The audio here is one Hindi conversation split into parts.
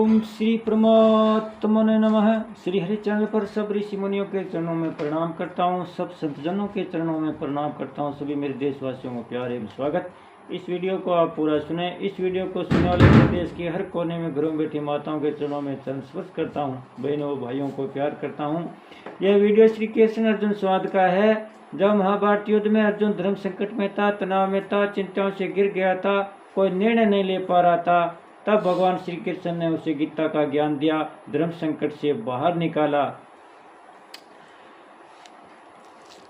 ओम श्री परमात्मने नमः। श्री हरि चैनल पर सब ऋषि मुनियों के चरणों में प्रणाम करता हूँ, सब संतजनों के चरणों में प्रणाम करता हूँ। सभी मेरे देशवासियों को प्यार एवं स्वागत। इस वीडियो को आप पूरा सुने। इस वीडियो को सुनने वाले देश के हर कोने में घरों में बैठी माताओं के चरणों में चरण स्पर्श करता हूँ, बहनों भाइयों को प्यार करता हूँ। यह वीडियो श्री कृष्ण अर्जुन संवाद का है। जब महाभारत युद्ध में अर्जुन धर्म संकट में था, तनाव में था, चिंताओं से गिर गया था, कोई निर्णय नहीं ले पा रहा था, तब भगवान श्री कृष्ण ने उसे गीता का ज्ञान दिया, धर्म संकट से बाहर निकाला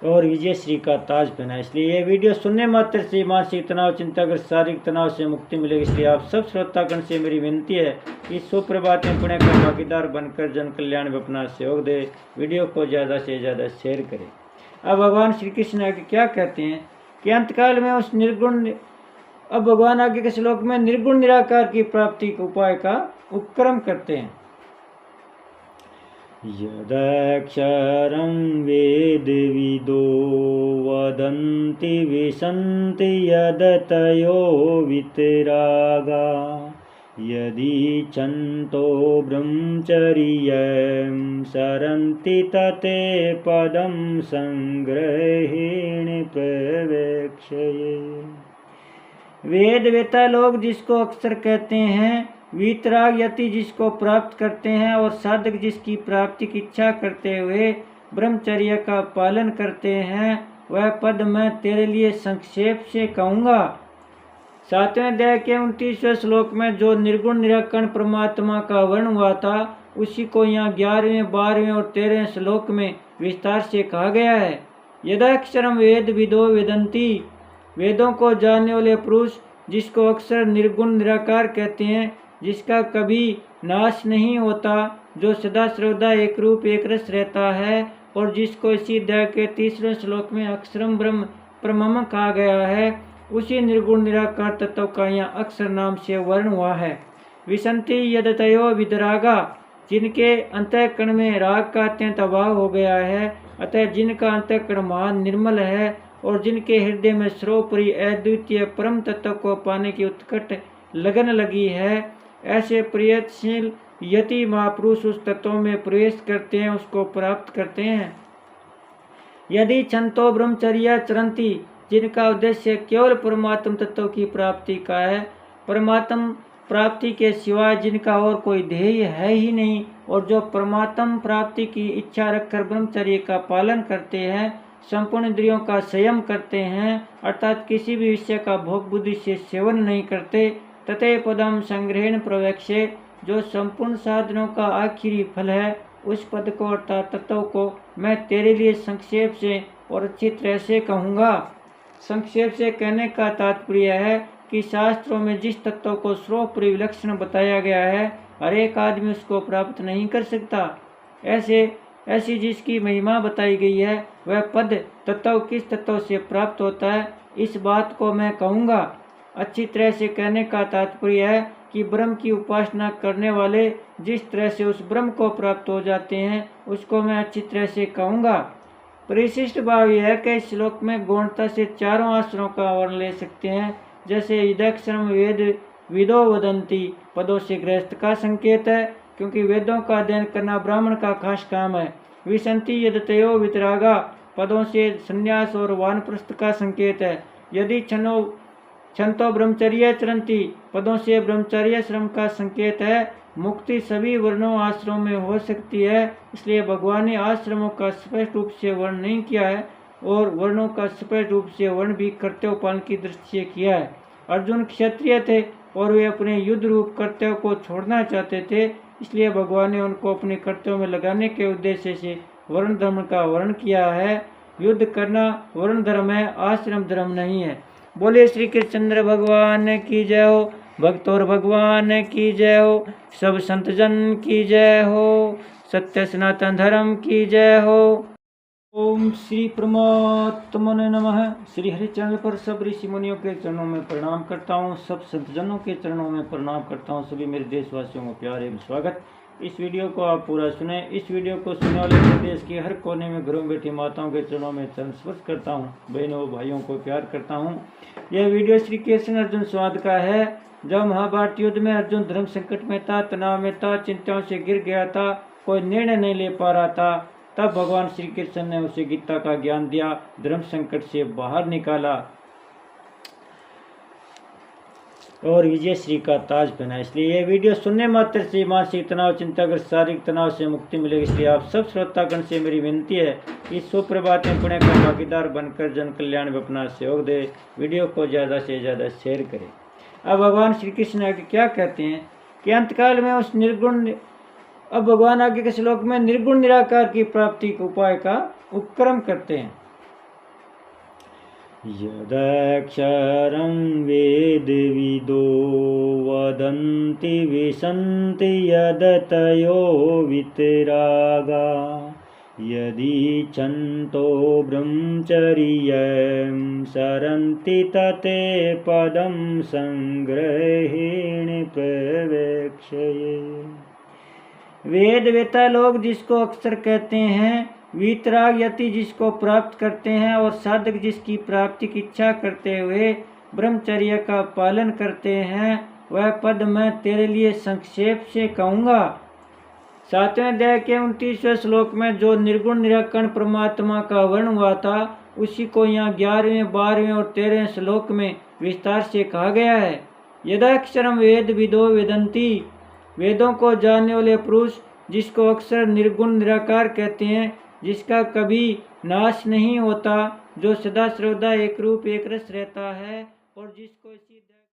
और विजय श्री का ताज पहना। इसलिए यह वीडियो सुनने मात्र से मानसिक तनाव, चिंताग्रस्त, शारीरिक तनाव से मुक्ति मिलेगी। इसलिए आप सब श्रोतागण से मेरी विनती है कि सुप्रभात में पुण्य का भागीदार बनकर जन कल्याण में अपना सहयोग दे। वीडियो को ज़्यादा से ज़्यादा शेयर करें। अब भगवान श्री कृष्ण आगे क्या कहते हैं कि अंतकाल में उस निर्गुण, अब भगवान आगे के श्लोक में निर्गुण निराकार की प्राप्ति के उपाय का उपक्रम करते हैं। यदक्षरं वेदविदो वदन्ति विसन्ति यदतयो वितरागा यदि छन्तो ब्रह्मचर्यं सरन्ति तते पदं संग्रहेण प्रवेक्ष्ये। वेद वेता लोग जिसको अक्षर कहते हैं, वीतराग यति जिसको प्राप्त करते हैं और साधक जिसकी प्राप्ति की इच्छा करते हुए ब्रह्मचर्य का पालन करते हैं, वह पद मैं तेरे लिए संक्षेप से कहूँगा। 7वें अध्याय के 29वें श्लोक में जो निर्गुण निराकरण परमात्मा का वर्णन हुआ था, उसी को यहाँ 11वें, 12वें और 13वें श्लोक में विस्तार से कहा गया है। यदाक्षरम वेद विदो वेदंती, वेदों को जानने वाले पुरुष जिसको अक्सर निर्गुण निराकार कहते हैं, जिसका कभी नाश नहीं होता, जो सदा सर्वदा एक रूप एक रस रहता है, और जिसको इसी अध्याय के 30वें श्लोक में अक्षरम ब्रह्म परमम कहा गया है, उसी निर्गुण निराकार तत्व का यहाँ अक्षर नाम से वर्ण हुआ है। विसंति यदतयो विदरागा, जिनके अंतःकरण में राग का अत्यंत अभाव हो गया है, अतः जिनका अंतःकरण महान निर्मल है और जिनके हृदय में सर्वोपरि अद्वितीय परम तत्व को पाने की उत्कट लगन लगी है, ऐसे प्रयत्नशील यति महापुरुष उस तत्व में प्रवेश करते हैं, उसको प्राप्त करते हैं। यदि छंतो ब्रह्मचर्य चरंती, जिनका उद्देश्य केवल परमात्म तत्व की प्राप्ति का है, परमात्म प्राप्ति के सिवाय जिनका और कोई ध्येय है ही नहीं, और जो परमात्म प्राप्ति की इच्छा रखकर ब्रह्मचर्य का पालन करते हैं, संपूर्ण इंद्रियों का संयम करते हैं, अर्थात किसी भी विषय का भोग बुद्धि से सेवन नहीं करते, तते पदम संग्रहण प्रवेक्ष्ये, जो संपूर्ण साधनों का आखिरी फल है, उस पद को अर्थात तत्व को मैं तेरे लिए संक्षेप से और अच्छी तरह से कहूँगा। संक्षेप से कहने का तात्पर्य है कि शास्त्रों में जिस तत्व को सर्वोपरि विलक्षण बताया गया है, हर एक आदमी उसको प्राप्त नहीं कर सकता। ऐसी जिसकी महिमा बताई गई है, वह पद तत्व किस तत्व से प्राप्त होता है, इस बात को मैं कहूँगा। अच्छी तरह से कहने का तात्पर्य है कि ब्रह्म की उपासना करने वाले जिस तरह से उस ब्रह्म को प्राप्त हो जाते हैं, उसको मैं अच्छी तरह से कहूँगा। परिशिष्ट भाव यह है कि इस श्लोक में गौणता से चारों आश्रमों का वर्ण ले सकते हैं। जैसे यदाक्षरम वेद विदो वदंती पदों से गृहस्थ का संकेत है, क्योंकि वेदों का अध्ययन करना ब्राह्मण का खास काम है। विसंति यदतयो वितरागा पदों से संन्यास और वानप्रस्थ का संकेत है। यदि छंतो ब्रह्मचर्य चरंती पदों से ब्रह्मचर्य श्रम का संकेत है। मुक्ति सभी वर्णों आश्रमों में हो सकती है, इसलिए भगवान ने आश्रमों का स्पष्ट रूप से वर्ण नहीं किया है और वर्णों का स्पष्ट रूप से वर्ण भी कर्तव्यपालन की दृष्टि से किया है। अर्जुन क्षत्रिय थे और वे अपने युद्ध रूप कर्तव्य को छोड़ना चाहते थे, इसलिए भगवान ने उनको अपने कर्तव्य में लगाने के उद्देश्य से वर्ण धर्म का वर्ण किया है। युद्ध करना वर्ण धर्म है, आश्रम धर्म नहीं है। बोले श्री कृष्ण भगवान की जय हो, भक्त और भगवान की जय हो, सब संतजन की जय हो, सत्य सनातन धर्म की जय हो। ओम श्री परमात्मने नमः। श्री हरि चैनल पर सब ऋषि मुनियों के चरणों में प्रणाम करता हूँ, सब संतजनों के चरणों में प्रणाम करता हूँ। सभी मेरे देशवासियों को प्यार एवं स्वागत। इस वीडियो को आप पूरा सुने। इस वीडियो को सुनने वाले देश के हर कोने में घरों में बैठी माताओं के चरणों में चरण स्पर्श करता हूँ, बहनों भाइयों को प्यार करता हूँ। यह वीडियो श्री कृष्ण अर्जुन संवाद का है। जब महाभारत युद्ध में अर्जुन धर्म संकट में था, तनाव में था, चिंताओं से गिर गया था, कोई निर्णय नहीं ले पा रहा था, तब भगवान श्री कृष्ण ने उसे गीता का ज्ञान दिया, धर्म संकट से बाहर निकाला और विजय श्री का ताज पहना। इसलिए यह वीडियो सुनने मात्र से मानसिक तनाव, चिंताग्रस्त, शारीरिक तनाव से मुक्ति मिलेगी। इसलिए आप सब श्रोतागण से मेरी विनती है कि सुप्रभात में पुण्य का भागीदार बनकर जन कल्याण में अपना सहयोग दे, वीडियो को ज़्यादा से ज़्यादा शेयर करें। अब भगवान श्री कृष्ण आगे क्या कहते हैं कि अंतकाल में उस निर्गुण, अब भगवान आगे के श्लोक में निर्गुण निराकार की प्राप्ति के उपाय का उपक्रम करते हैं। यदक्षरं वेदविदो वदन्ति विसन्ति यदतयो वितरागा यदीच्छन्तो ब्रह्मचर्यं सरन्ति तते पदं संग्रहेण प्रवेक्ष्ये। वेद वेता लोग जिसको अक्सर कहते हैं, वीतराग यति जिसको प्राप्त करते हैं, और साधक जिसकी प्राप्ति की इच्छा करते हुए ब्रह्मचर्य का पालन करते हैं, वह पद मैं तेरे लिए संक्षेप से कहूँगा। 7वें अध्याय के 29वें श्लोक में जो निर्गुण निराकरण परमात्मा का वर्ण हुआ था, उसी को यहाँ 11वें, 12वें और 13वें श्लोक में विस्तार से कहा गया है। यदाक्षरम वेद विदो वेदंती, वेदों को जानने वाले पुरुष जिसको अक्सर निर्गुण निराकार कहते हैं, जिसका कभी नाश नहीं होता, जो सदा सर्वदा एक रूप एक रस रहता है और जिसको